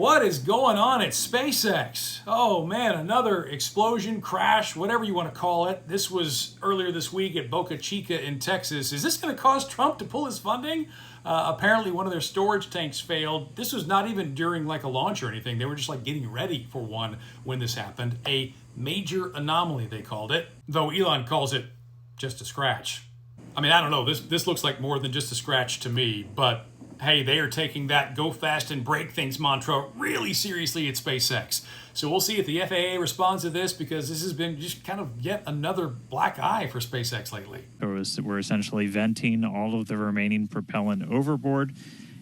What is going on at SpaceX? Oh man, another explosion, crash, whatever you want to call it. This was earlier this week at Boca Chica in Texas. Is this going to cause Trump to pull his funding? Apparently one of their storage tanks failed. This was not even during like a launch or anything. They were just like getting ready for one when this happened. A major anomaly, they called it, though Elon calls it just a scratch. I mean, I don't know. This looks like more than just a scratch to me, but hey, they are taking that go fast and break things mantra really seriously at SpaceX. So we'll see if the FAA responds to this, because this has been just kind of yet another black eye for SpaceX lately. We're essentially venting all of the remaining propellant overboard,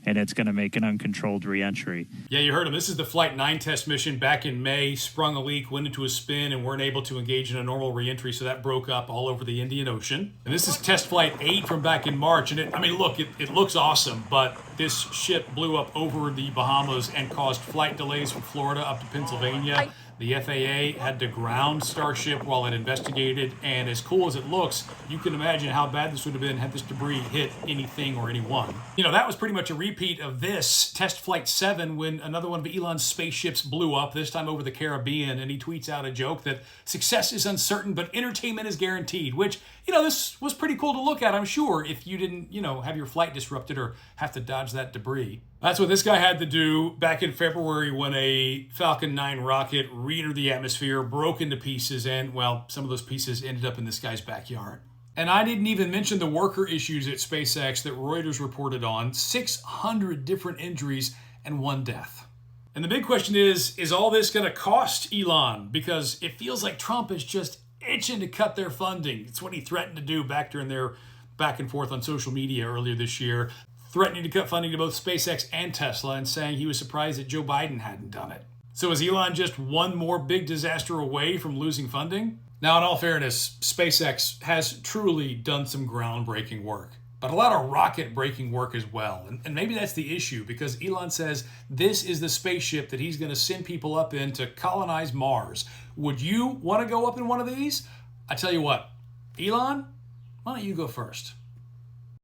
and it's going to make an uncontrolled reentry. Yeah, you heard him. This is the Flight 9 test mission back in May. Sprung a leak, went into a spin, and weren't able to engage in a normal reentry, so that broke up all over the Indian Ocean. And this is test flight 8 from back in March. And it looks awesome, but this ship blew up over the Bahamas and caused flight delays from Florida up to Pennsylvania. The FAA had to ground Starship while it investigated, and as cool as it looks, you can imagine how bad this would have been had this debris hit anything or anyone. You know, that was pretty much a repeat of this test flight 7 when another one of Elon's spaceships blew up, this time over the Caribbean, and he tweets out a joke that success is uncertain, but entertainment is guaranteed, which, you know, this was pretty cool to look at, I'm sure, if you didn't, you know, have your flight disrupted or have to dodge that debris. That's what this guy had to do back in February when a Falcon 9 rocket re-entered the atmosphere, broke into pieces, and, well, some of those pieces ended up in this guy's backyard. And I didn't even mention the worker issues at SpaceX that Reuters reported on. 600 different injuries and 1 death. And the big question is all this going to cost Elon? Because it feels like Trump is just itching to cut their funding. It's what he threatened to do back during their back and forth on social media earlier this year, threatening to cut funding to both SpaceX and Tesla, and saying he was surprised that Joe Biden hadn't done it. So is Elon just one more big disaster away from losing funding? Now, in all fairness, SpaceX has truly done some groundbreaking work, but a lot of rocket-breaking work as well. And maybe that's the issue, because Elon says this is the spaceship that he's going to send people up in to colonize Mars. Would you want to go up in one of these? I tell you what, Elon, why don't you go first?